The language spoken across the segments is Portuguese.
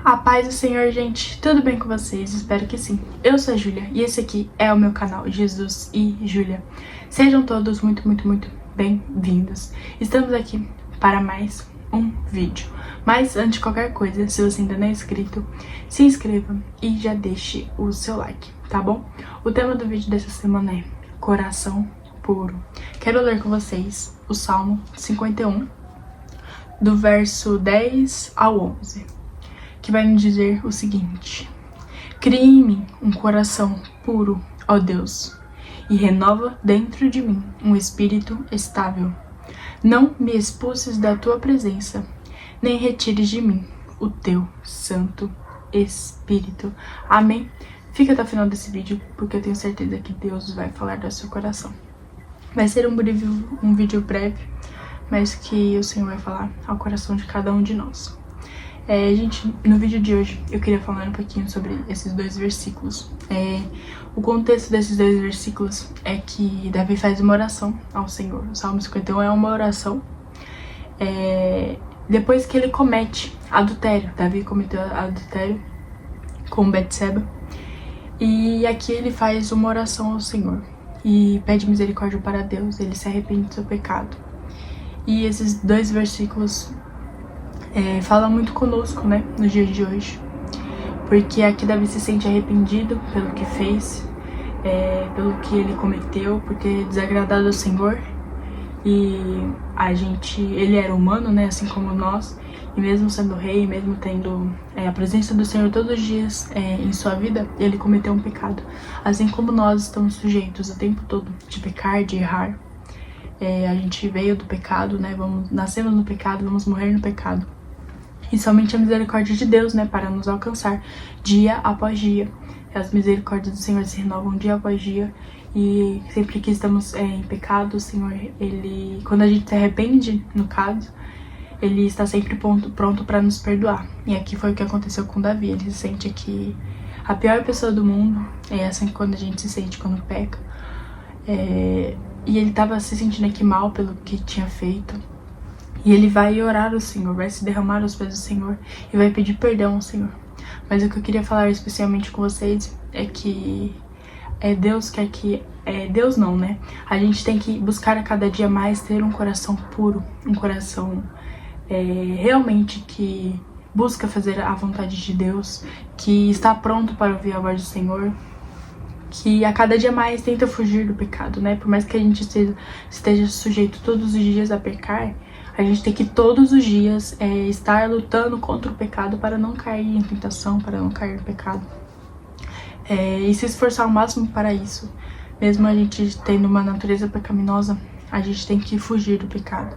A paz do Senhor, gente, tudo bem com vocês? Espero que sim. Eu sou a Júlia e esse aqui é o meu canal Jesus e Júlia. Sejam todos muito bem-vindos. Estamos aqui para mais um vídeo. Mas antes de qualquer coisa, se você ainda não é inscrito, se inscreva e já deixe o seu like, tá bom? O tema do vídeo dessa semana é coração puro. Quero ler com vocês o Salmo 51, do verso 10 ao 11. Que vai nos dizer o seguinte: cria em mim um coração puro, ó Deus, e renova dentro de mim um espírito estável. Não me expulses da tua presença, nem retires de mim o teu Santo Espírito. Amém? Fica até o final desse vídeo, porque eu tenho certeza que Deus vai falar do seu coração. Vai ser um vídeo breve, mas que o Senhor vai falar ao coração de cada um de nós. Gente, no vídeo de hoje eu queria falar um pouquinho sobre esses dois versículos. O contexto desses dois versículos é que Davi faz uma oração ao Senhor. O Salmo 51 é uma oração depois que ele comete adultério. Davi cometeu adultério com Betseba. E aqui ele faz uma oração ao Senhor e pede misericórdia para Deus. Ele se arrepende do seu pecado. E esses dois versículos fala muito conosco, né, nos dias de hoje, porque aqui Davi se sente arrependido pelo que fez, pelo que ele cometeu, por ter desagradado ao Senhor. E ele era humano, né, assim como nós, e mesmo sendo rei, mesmo tendo a presença do Senhor todos os dias em sua vida, ele cometeu um pecado, assim como nós estamos sujeitos o tempo todo de pecar, de errar. A gente veio do pecado, né, nascemos no pecado, vamos morrer no pecado. E somente a misericórdia de Deus, né, para nos alcançar dia após dia. As misericórdias do Senhor se renovam dia após dia. E sempre que estamos em pecado, o Senhor, quando a gente se arrepende, no caso, Ele está sempre pronto para nos perdoar. E aqui foi o que aconteceu com Davi. Ele se sente aqui a pior pessoa do mundo. É assim quando a gente se sente quando peca. E ele estava se sentindo aqui mal pelo que tinha feito. E ele vai orar ao Senhor, vai se derramar aos pés do Senhor e vai pedir perdão ao Senhor. Mas o que eu queria falar especialmente com vocês é que Deus quer que... Deus não, né? A gente tem que buscar a cada dia mais ter um coração puro, um coração realmente que busca fazer a vontade de Deus, que está pronto para ouvir a voz do Senhor, que a cada dia mais tenta fugir do pecado, né? Por mais que a gente esteja sujeito todos os dias a pecar, a gente tem que todos os dias estar lutando contra o pecado para não cair em tentação, para não cair no pecado. E se esforçar ao máximo para isso. Mesmo a gente tendo uma natureza pecaminosa, a gente tem que fugir do pecado.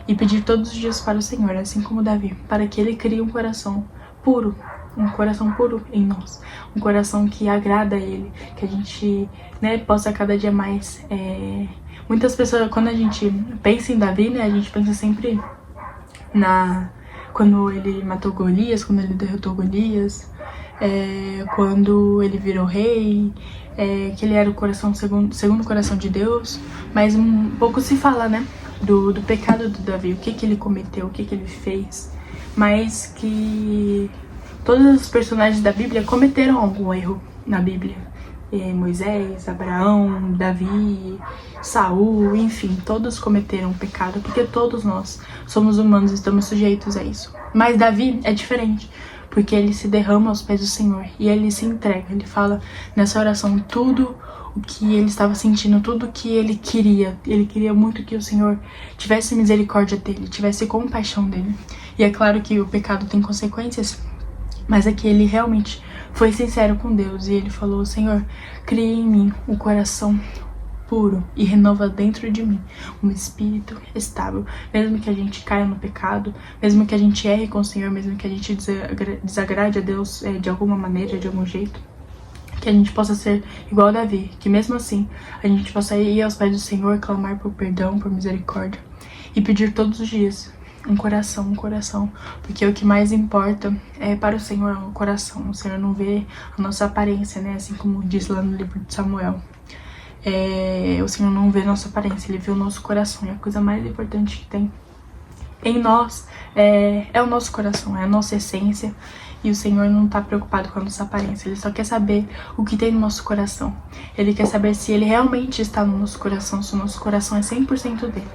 E pedir todos os dias para o Senhor, assim como Davi, para que Ele crie um coração puro. Um coração puro em nós. Um coração que agrada a Ele. Que a gente, né, possa cada dia mais... Muitas pessoas, quando a gente pensa em Davi, né, a gente pensa sempre quando ele matou Golias, quando ele derrotou Golias, quando ele virou rei, que ele era o coração segundo o coração de Deus. Mas um pouco se fala, né, do pecado do Davi, o que ele cometeu, o que ele fez, mas que todos os personagens da Bíblia cometeram algum erro na Bíblia. Moisés, Abraão, Davi, Saul, enfim, todos cometeram pecado, porque todos nós somos humanos e estamos sujeitos a isso. Mas Davi é diferente, porque ele se derrama aos pés do Senhor e ele se entrega. Ele fala nessa oração tudo o que ele estava sentindo, tudo o que ele queria. Ele queria muito que o Senhor tivesse misericórdia dele, tivesse compaixão dele. E é claro que o pecado tem consequências, mas aqui ele realmente foi sincero com Deus e ele falou: Senhor, cria em mim um coração puro e renova dentro de mim um espírito estável. Mesmo que a gente caia no pecado, mesmo que a gente erre com o Senhor, mesmo que a gente desagrade a Deus de alguma maneira, de algum jeito, que a gente possa ser igual a Davi, que mesmo assim a gente possa ir aos pés do Senhor, clamar por perdão, por misericórdia e pedir todos os dias um coração, porque o que mais importa para o Senhor é o coração. O Senhor não vê a nossa aparência, né? Assim como diz lá no livro de Samuel. O Senhor não vê a nossa aparência, Ele vê o nosso coração. E a coisa mais importante que tem em nós é o nosso coração, é a nossa essência. E o Senhor não tá preocupado com a nossa aparência, Ele só quer saber o que tem no nosso coração. Ele quer saber se Ele realmente está no nosso coração, se o nosso coração é 100% dele.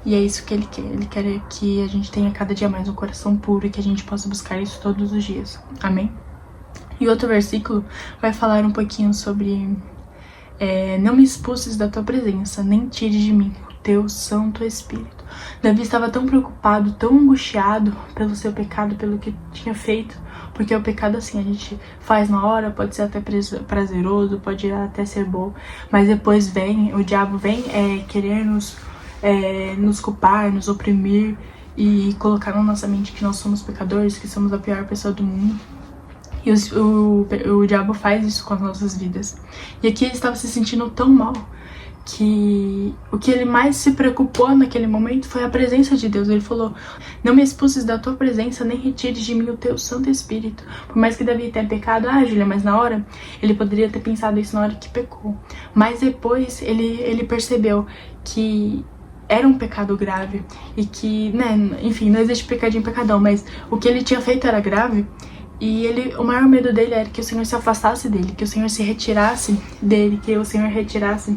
E é isso que Ele quer. Ele quer que a gente tenha cada dia mais um coração puro e que a gente possa buscar isso todos os dias. Amém? E outro versículo vai falar um pouquinho sobre não me expulses da tua presença, nem tires de mim o teu Santo Espírito. Davi estava tão preocupado, tão angustiado pelo seu pecado, pelo que tinha feito, porque o pecado assim, a gente faz na hora, pode ser até prazeroso, pode até ser bom, mas depois o diabo vem querer nos culpar, nos oprimir e colocar na nossa mente que nós somos pecadores, que somos a pior pessoa do mundo. E o diabo faz isso com as nossas vidas. E aqui ele estava se sentindo tão mal que o que ele mais se preocupou naquele momento foi a presença de Deus. Ele falou: não me expulses da tua presença, nem retires de mim o teu Santo Espírito. Por mais que Davi tenha pecado, Júlia, mas na hora, ele poderia ter pensado isso na hora que pecou. Mas depois ele percebeu que era um pecado grave e que, enfim, não existe pecadinho e pecadão, mas o que ele tinha feito era grave. E o maior medo dele era que o Senhor se afastasse dele, que o Senhor se retirasse dele, que o Senhor retirasse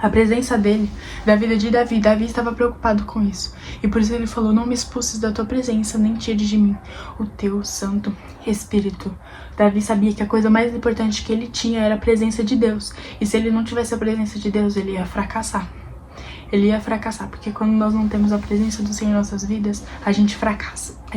a presença dele da vida de Davi. Davi estava preocupado com isso. E por isso ele falou: não me expulses da tua presença, nem tires de mim o teu Santo Espírito. Davi sabia que a coisa mais importante que ele tinha era a presença de Deus. E se ele não tivesse a presença de Deus, ele ia fracassar. Ele ia fracassar, porque quando nós não temos a presença do Senhor em nossas vidas, a gente fracassa, a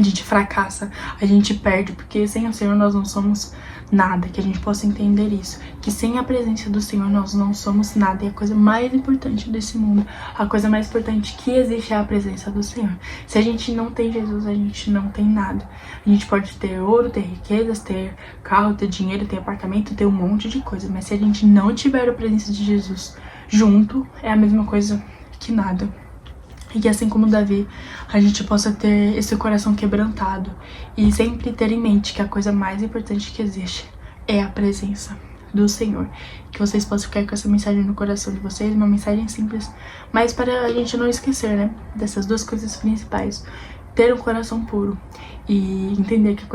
gente perde, porque sem o Senhor nós não somos nada. Que a gente possa entender isso, que sem a presença do Senhor nós não somos nada. E a coisa mais importante desse mundo, a coisa mais importante que existe é a presença do Senhor. Se a gente não tem Jesus, a gente não tem nada. A gente pode ter ouro, ter riquezas, ter carro, ter dinheiro, ter apartamento, ter um monte de coisa, mas se a gente não tiver a presença de Jesus junto, é a mesma coisa que nada. E que assim como Davi, a gente possa ter esse coração quebrantado e sempre ter em mente que a coisa mais importante que existe é a presença do Senhor. Que vocês possam ficar com essa mensagem no coração de vocês, uma mensagem simples, mas para a gente não esquecer, dessas duas coisas principais: ter um coração puro e entender que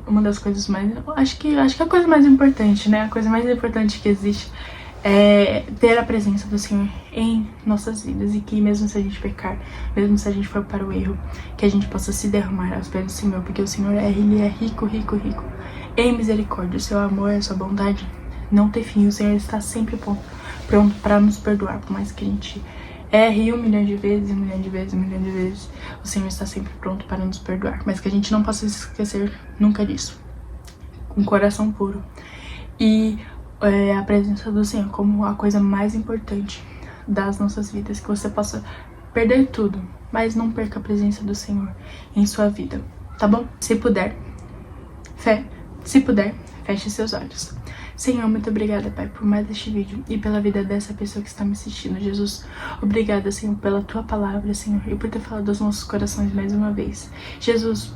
uma das coisas mais, acho que a coisa mais importante, a coisa mais importante que existe é ter a presença do Senhor em nossas vidas. E que mesmo se a gente pecar, mesmo se a gente for para o erro, que a gente possa se derramar aos pés do Senhor, porque o Senhor Ele é rico, rico, rico em misericórdia. O seu amor, a sua bondade não tem fim. O Senhor está sempre pronto para nos perdoar, por mais que a gente erre 1 milhão de vezes, 1 milhão de vezes, 1 milhão de vezes, o Senhor está sempre pronto para nos perdoar, mas que a gente não possa se esquecer nunca disso. Com coração puro e a presença do Senhor como a coisa mais importante das nossas vidas. Que você possa perder tudo, mas não perca a presença do Senhor em sua vida, tá bom? Se puder, feche seus olhos. Senhor, muito obrigada, Pai, por mais este vídeo e pela vida dessa pessoa que está me assistindo. Jesus, obrigada, Senhor, pela Tua palavra, Senhor, e por ter falado aos nossos corações mais uma vez. Jesus,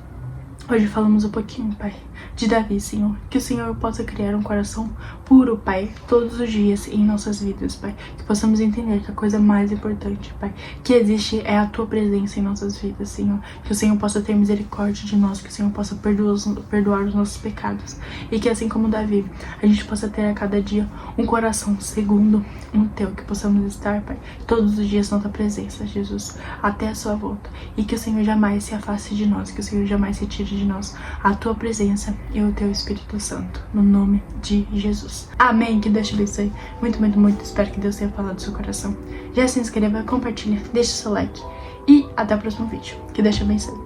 hoje falamos um pouquinho, Pai, de Davi, Senhor. Que o Senhor possa criar um coração puro, Pai, todos os dias em nossas vidas, Pai. Que possamos entender que a coisa mais importante, Pai, que existe é a Tua presença em nossas vidas, Senhor. Que o Senhor possa ter misericórdia de nós, que o Senhor possa perdoar os nossos pecados. E que assim como Davi, a gente possa ter a cada dia um coração segundo o Teu. Que possamos estar, Pai, todos os dias na Tua presença, Jesus, até a Sua volta. E que o Senhor jamais se afaste de nós, que o Senhor jamais se tire de nós a Tua presença e o Teu Espírito Santo, no nome de Jesus. Amém, que Deus te abençoe muito, muito, muito. Espero que Deus tenha falado do seu coração. Já se inscreva, compartilha, deixa o seu like e até o próximo vídeo. Que Deus te abençoe.